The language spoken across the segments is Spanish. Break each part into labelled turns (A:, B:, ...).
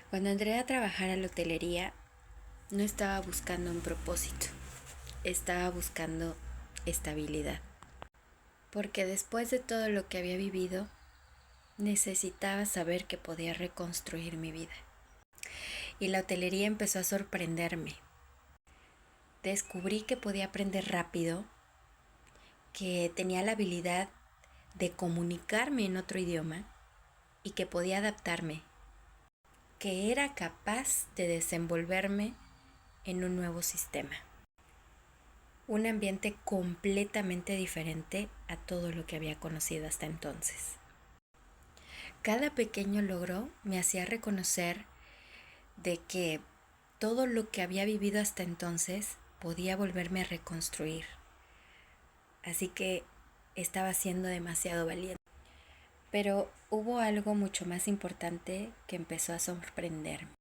A: Cuando entré a trabajar a la hotelería, no estaba buscando un propósito, estaba buscando estabilidad. Porque después de todo lo que había vivido, necesitaba saber que podía reconstruir mi vida. Y la hotelería empezó a sorprenderme. Descubrí que podía aprender rápido, que tenía la habilidad de comunicarme en otro idioma y que podía adaptarme, que era capaz de desenvolverme en un nuevo sistema. Un ambiente completamente diferente a todo lo que había conocido hasta entonces. Cada pequeño logro me hacía reconocer de que todo lo que había vivido hasta entonces podía volverme a reconstruir. Así que estaba siendo demasiado valiente. Pero hubo algo mucho más importante que empezó a sorprenderme.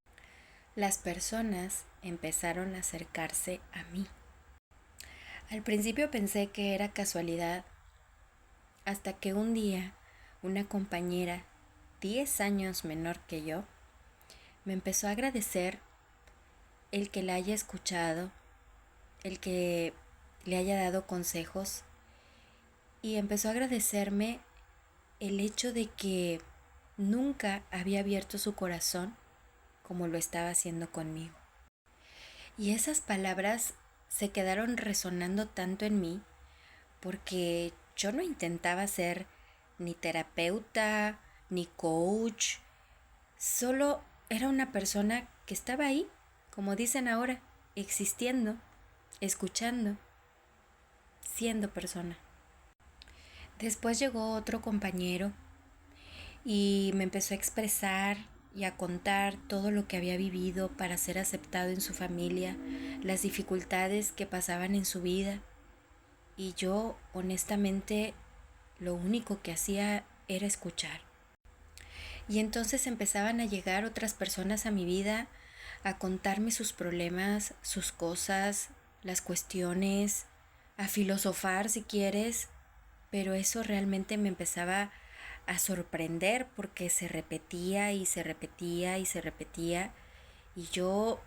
A: Las personas empezaron a acercarse a mí. Al principio pensé que era casualidad, hasta que un día una compañera 10 años menor que yo me empezó a agradecer el que la haya escuchado, el que le haya dado consejos, y empezó a agradecerme el hecho de que nunca había abierto su corazón como lo estaba haciendo conmigo. Y esas palabras se quedaron resonando tanto en mí porque yo no intentaba ser ni terapeuta, ni coach, solo era una persona que estaba ahí, como dicen ahora, existiendo, escuchando, siendo persona. Después llegó otro compañero y me empezó a expresar y a contar todo lo que había vivido para ser aceptado en su familia, las dificultades que pasaban en su vida. Y yo, honestamente, lo único que hacía era escuchar. Y entonces empezaban a llegar otras personas a mi vida a contarme sus problemas, sus cosas, las cuestiones, a filosofar si quieres, pero eso realmente me empezaba a sorprender porque se repetía y se repetía y se repetía y yo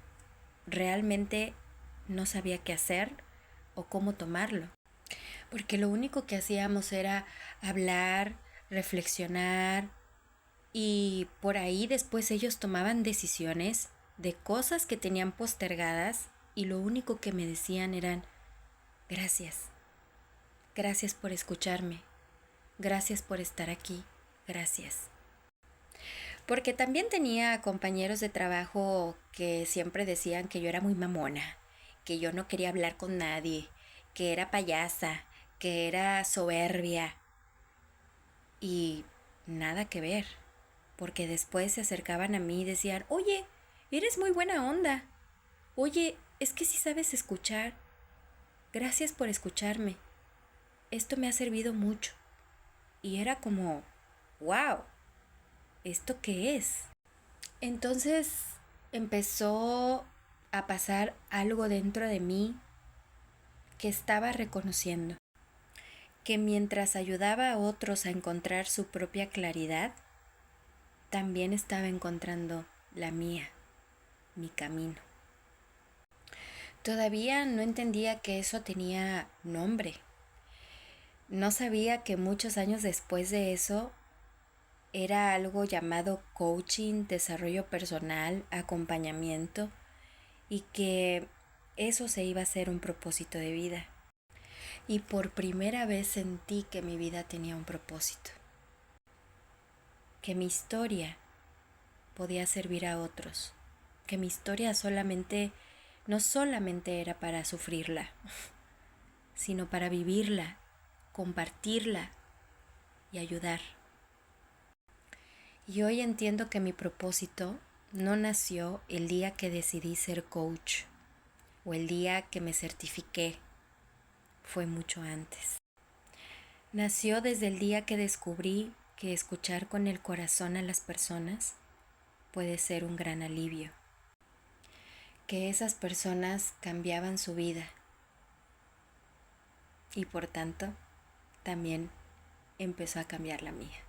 A: realmente no sabía qué hacer o cómo tomarlo, porque lo único que hacíamos era hablar, reflexionar y por ahí después ellos tomaban decisiones de cosas que tenían postergadas y lo único que me decían eran gracias, gracias por escucharme, gracias por estar aquí, gracias. Porque también tenía compañeros de trabajo que siempre decían que yo era muy mamona, que yo no quería hablar con nadie, que era payasa, que era soberbia. Y nada que ver, porque después se acercaban a mí y decían, oye, eres muy buena onda. Oye, es que sí sabes escuchar. Gracias por escucharme. Esto me ha servido mucho. Y era como, wow, ¿esto qué es? Entonces empezó a pasar algo dentro de mí que estaba reconociendo, que mientras ayudaba a otros a encontrar su propia claridad, también estaba encontrando la mía, mi camino. Todavía no entendía que eso tenía nombre. No sabía que muchos años después de eso era algo llamado coaching, desarrollo personal, acompañamiento, y que eso se iba a ser un propósito de vida. Y por primera vez sentí que mi vida tenía un propósito, que mi historia podía servir a otros, que mi historia no solamente era para sufrirla, sino para vivirla, compartirla y ayudar. Y hoy entiendo que mi propósito no nació el día que decidí ser coach o el día que me certifiqué, fue mucho antes. Nació desde el día que descubrí que escuchar con el corazón a las personas puede ser un gran alivio, que esas personas cambiaban su vida y por tanto también empezó a cambiar la mía.